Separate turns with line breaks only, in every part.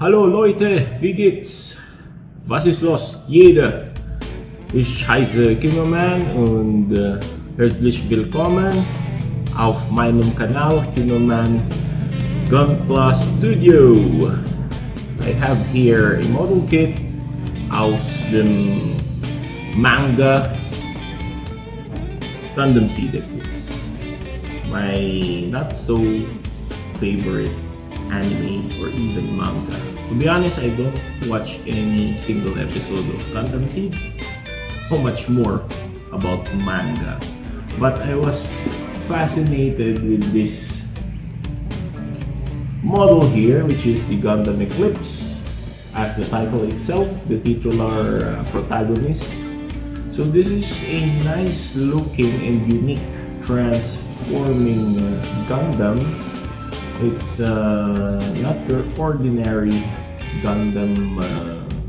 Hallo Leute, wie geht's? Was ist los? Jeder. Ich heiße Kinoman und herzlich willkommen auf meinem Kanal Kinoman Gunpla Studio. I have here a model kit aus dem Manga Gundam SEED ECLIPSE, my not so favorite anime or even manga. To be honest, I don't watch any single episode of Gundam SEED. How much more about manga? But I was fascinated with this model here, which is the Gundam Eclipse, as the title itself, the titular protagonist. So this is a nice looking and unique transforming Gundam. It's not your ordinary Gundam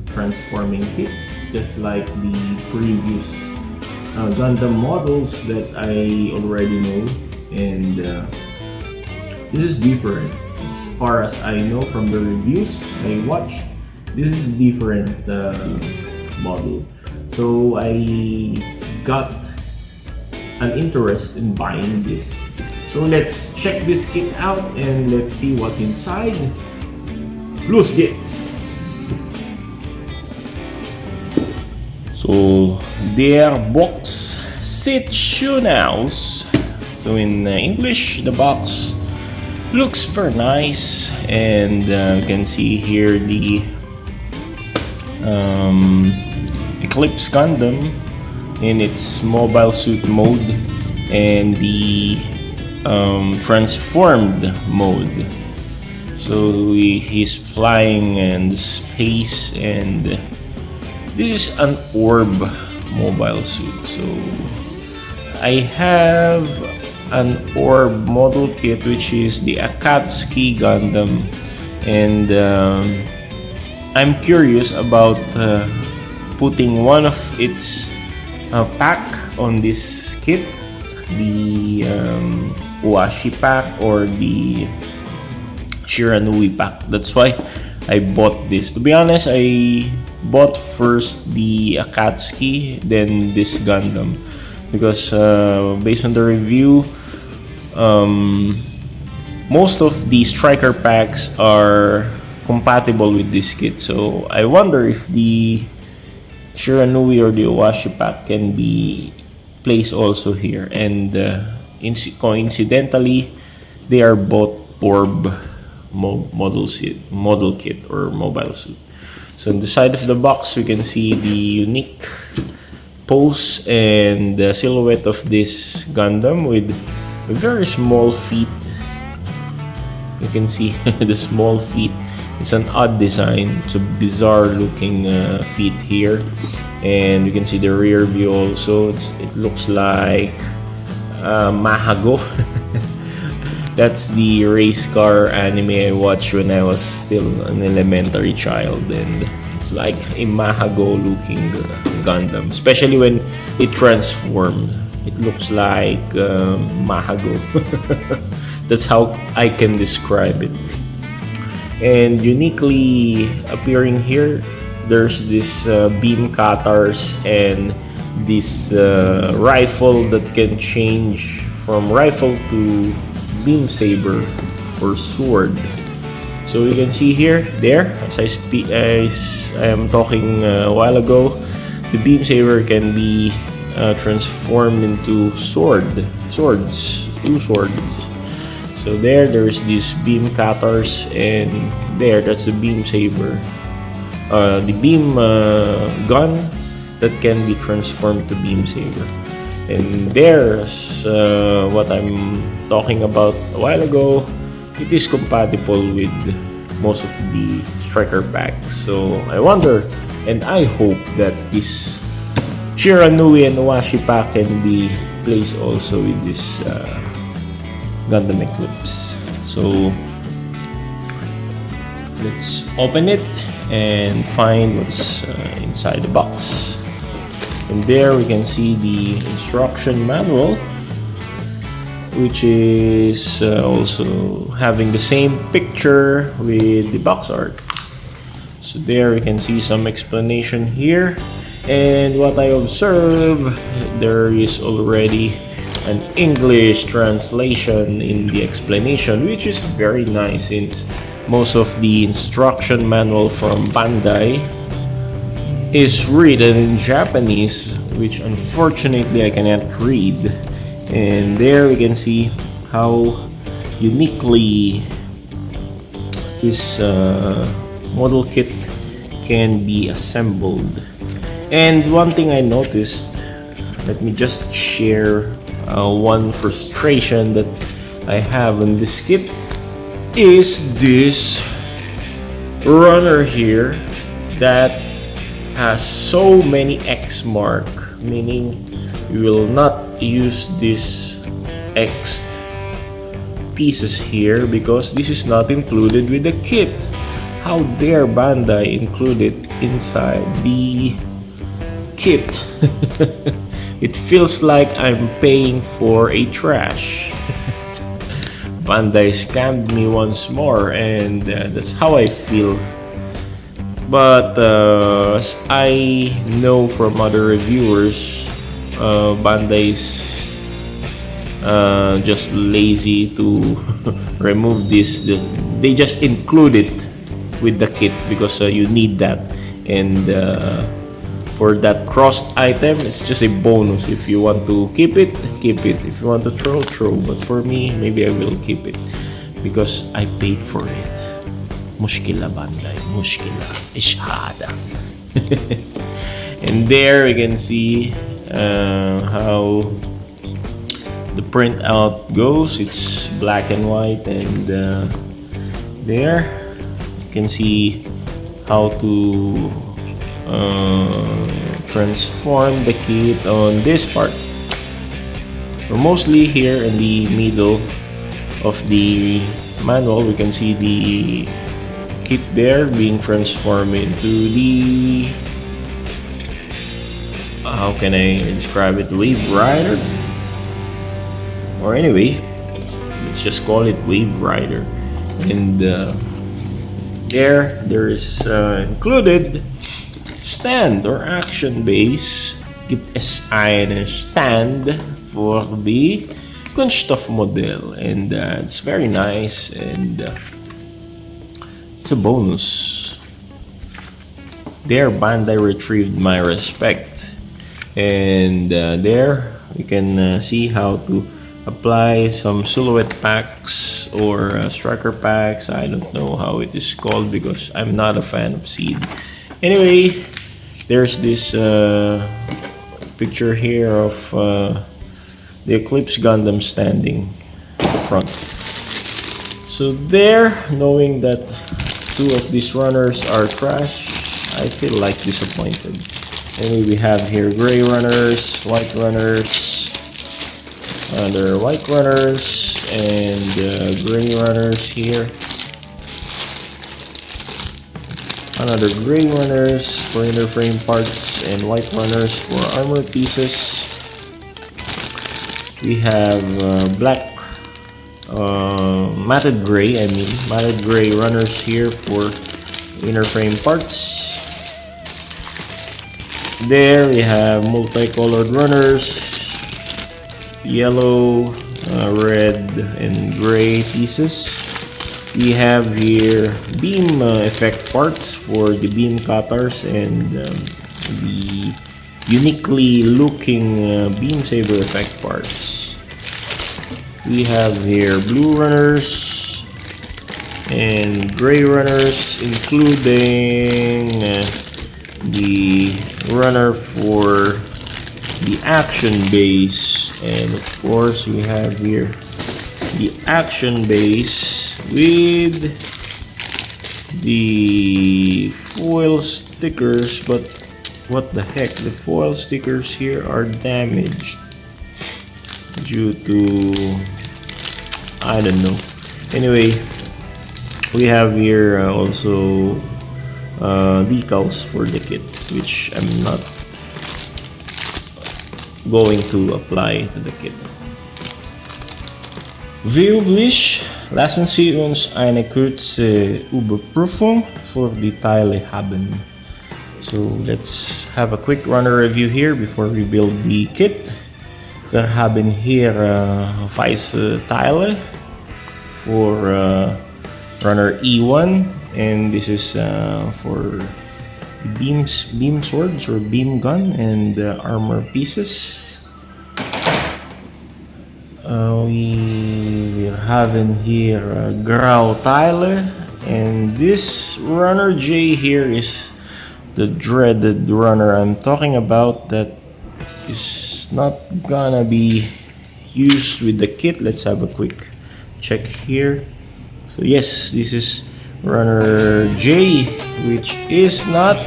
transforming kit, just like the previous Gundam models that I already know, and this is different. As far as I know from the reviews I watched, this is a different model. So I got an interest in buying this. So let's check this kit out and let's see what's inside. Los geht's! So der box sieht schön aus. So in English, the box looks very nice, and you can see here the Eclipse Gundam in its mobile suit mode and the transformed mode. So he's flying in space, and this is an orb mobile suit. So I have an orb model kit, which is the Akatsuki Gundam, and I'm curious about putting one of its pack on this kit, the Uashi pack or the Shiranui pack. That's why I bought this. To be honest, I bought first the Akatsuki, then this Gundam, because based on the review, most of the striker packs are compatible with this kit. So I wonder if the Shiranui or the Uashi pack can be placed also here, and coincidentally they are both orb model kit or mobile suit. So on the side of the box we can see the unique pose and the silhouette of this Gundam with very small feet. You can see the small feet. It's an odd design. It's a bizarre looking feet here, and you can see the rear view also. It looks like Mahago. That's the race car anime I watched when I was still an elementary child, and it's like a Mahago looking Gundam, especially when it transforms. It looks like Mahago. That's how I can describe it. And uniquely appearing here, there's this beam cutters and this rifle that can change from rifle to beam saber or sword. So you can see here, as I am talking a while ago, the beam saber can be transformed into two swords. So there's these beam cutters, and that's the beam saber, the beam gun that can be transformed to beam saber. And there's what I'm talking about a while ago. It is compatible with most of the striker packs. So I wonder, and I hope that this Shiranui and Uashi pack can be placed also with this Gundam Eclipse. So let's open it and find what's inside the box. And there we can see the instruction manual, which is also having the same picture with the box art. So there you can see some explanation here, and what I observe, there is already an English translation in the explanation, which is very nice since most of the instruction manual from Bandai is written in Japanese, which unfortunately I cannot read. And there we can see how uniquely this model kit can be assembled. And one thing I noticed, let me just share one frustration that I have in this kit, is this runner here that has so many X mark, meaning you will not use this X pieces here because this is not included with the kit. How dare Bandai include it inside the kit? It feels like I'm paying for a trash. Bandai scammed me once more, and that's how I feel. But as I know from other reviewers, Bandai's just lazy to remove this. They just include it with the kit because you need that, and for that crossed item, it's just a bonus. If you want to keep it, keep it. If you want to throw, throw. But for me, maybe I will keep it because I paid for it. Mushkila Bandai, mushkila, ishada. And there you can see how the printout goes. It's black and white, and there you can see how to transform the kit on this part. So mostly here in the middle of the manual, we can see the kit there being transformed into the how can I describe it, Wave Rider, or anyway, let's just call it Wave Rider. And there is included stand or action base. Gibt es einen Stand for the Kunststoffmodell, and it's very nice, and it's a bonus. There Bandai retrieved my respect, and there you can see how to apply some silhouette packs or striker packs. I don't know how it is called because I'm not a fan of SEED. Anyway, there's this picture here of the Eclipse Gundam standing at the front. So there, knowing that two of these runners are trash, I feel like disappointed. Anyway, we have here gray runners, white runners, other white runners, and gray runners here. Another gray runners for inner frame parts, and white runners for armor pieces. We have black matted gray runners here for inner frame parts. There we have multicolored runners, yellow, red, and gray pieces. We have here beam effect parts for the beam cutters and the uniquely looking beam saber effect parts. We have here blue runners and gray runners, including the runner for the action base, and of course we have here the action base with the foil stickers. But what the heck, the foil stickers here are damaged due to, I don't know. Anyway, we have here also decals for the kit, which I'm not going to apply to the kit. Weublich lassen Sie uns eine kurze Überprüfung für die Teile haben. So let's have a quick runner review here before we build the kit. Wir haben hier weiße Teile for runner E1, and this is for the beam swords or beam gun and armor pieces. We having here grau Teile, and this runner J here is the dreaded runner I'm talking about that is not gonna be used with the kit. Let's have a quick check here. So yes, this is runner J, which is not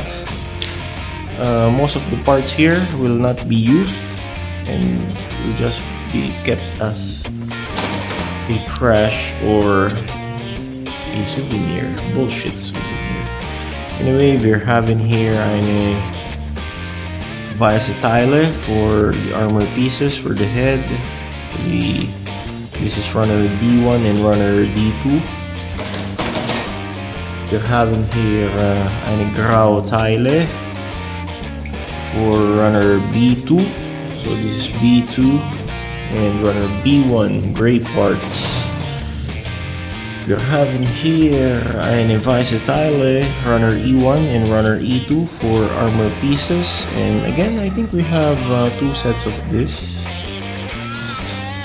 most of the parts here will not be used and will just be kept as a trash or a souvenir. Bullshit souvenir. Anyway, we're having here eine weiße Teile for the armor pieces for the head. This is runner D1 and runner D2. We're having here eine graue Teile for runner B2. So this is B2 and runner B1 gray parts. We're having here eine weiße Teile, runner E1 and runner E2 for armor pieces. And again, I think we have 2 sets of this.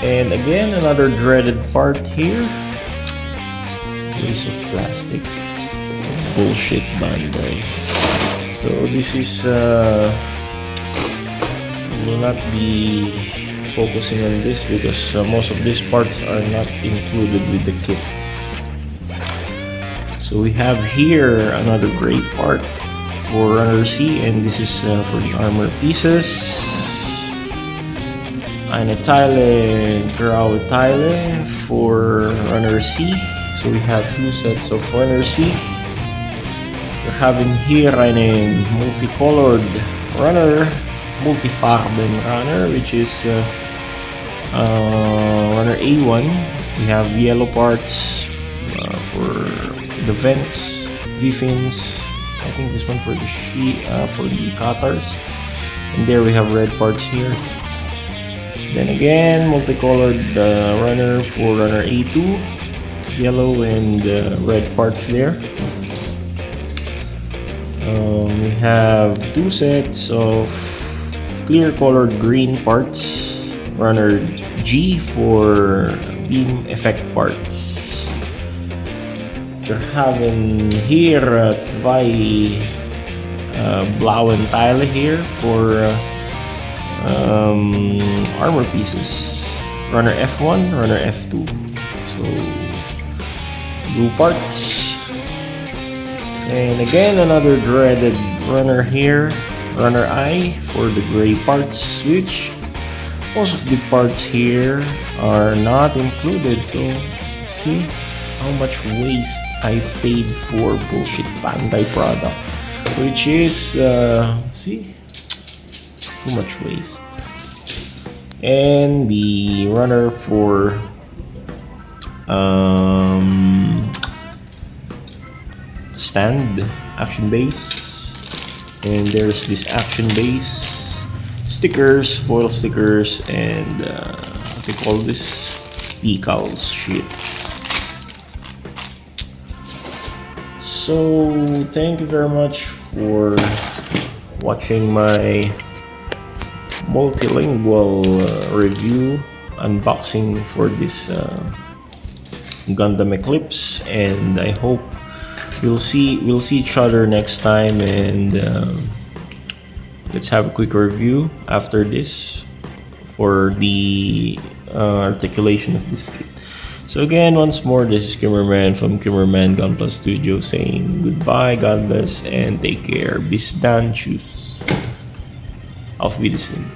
And again, another dreaded part here. Piece of plastic. Bullshit Bandai. So this is will not be focusing on this because most of these parts are not included with the kit. So we have here another gray part for runner C, and this is for the armor pieces. Eine Teile, graue Teile for runner C. So we have 2 sets of runner C. We're having here eine multicolored runner, multifarben runner, which is runner A1. We have yellow parts for the vents, V-fins. I think this one for the cutters. And there we have red parts here. Then again, multicolored runner for runner A2, yellow and red parts there. We have 2 sets of clear colored green parts, runner G for beam effect parts. We're having here 2 blauen Teile here for armor pieces, runner F1, runner F2. So blue parts. And again, another dreaded runner here, runner I for the gray parts, which most of the parts here are not included. So see how much waste I paid for bullshit Bandai product, which is see, too much waste. And the runner for stand action base, and there's this action base stickers, foil stickers, and what they call this, decals shit. So thank you very much for watching my multilingual review unboxing for this Gundam Eclipse, and I hope we'll see each other next time, and let's have a quick review after this for the articulation of this kit. So again, once more, this is Kimmerman from Kimmerman Gunpla Studio saying goodbye, God bless, and take care. Bis dann, tschüss. Auf Wiedersehen.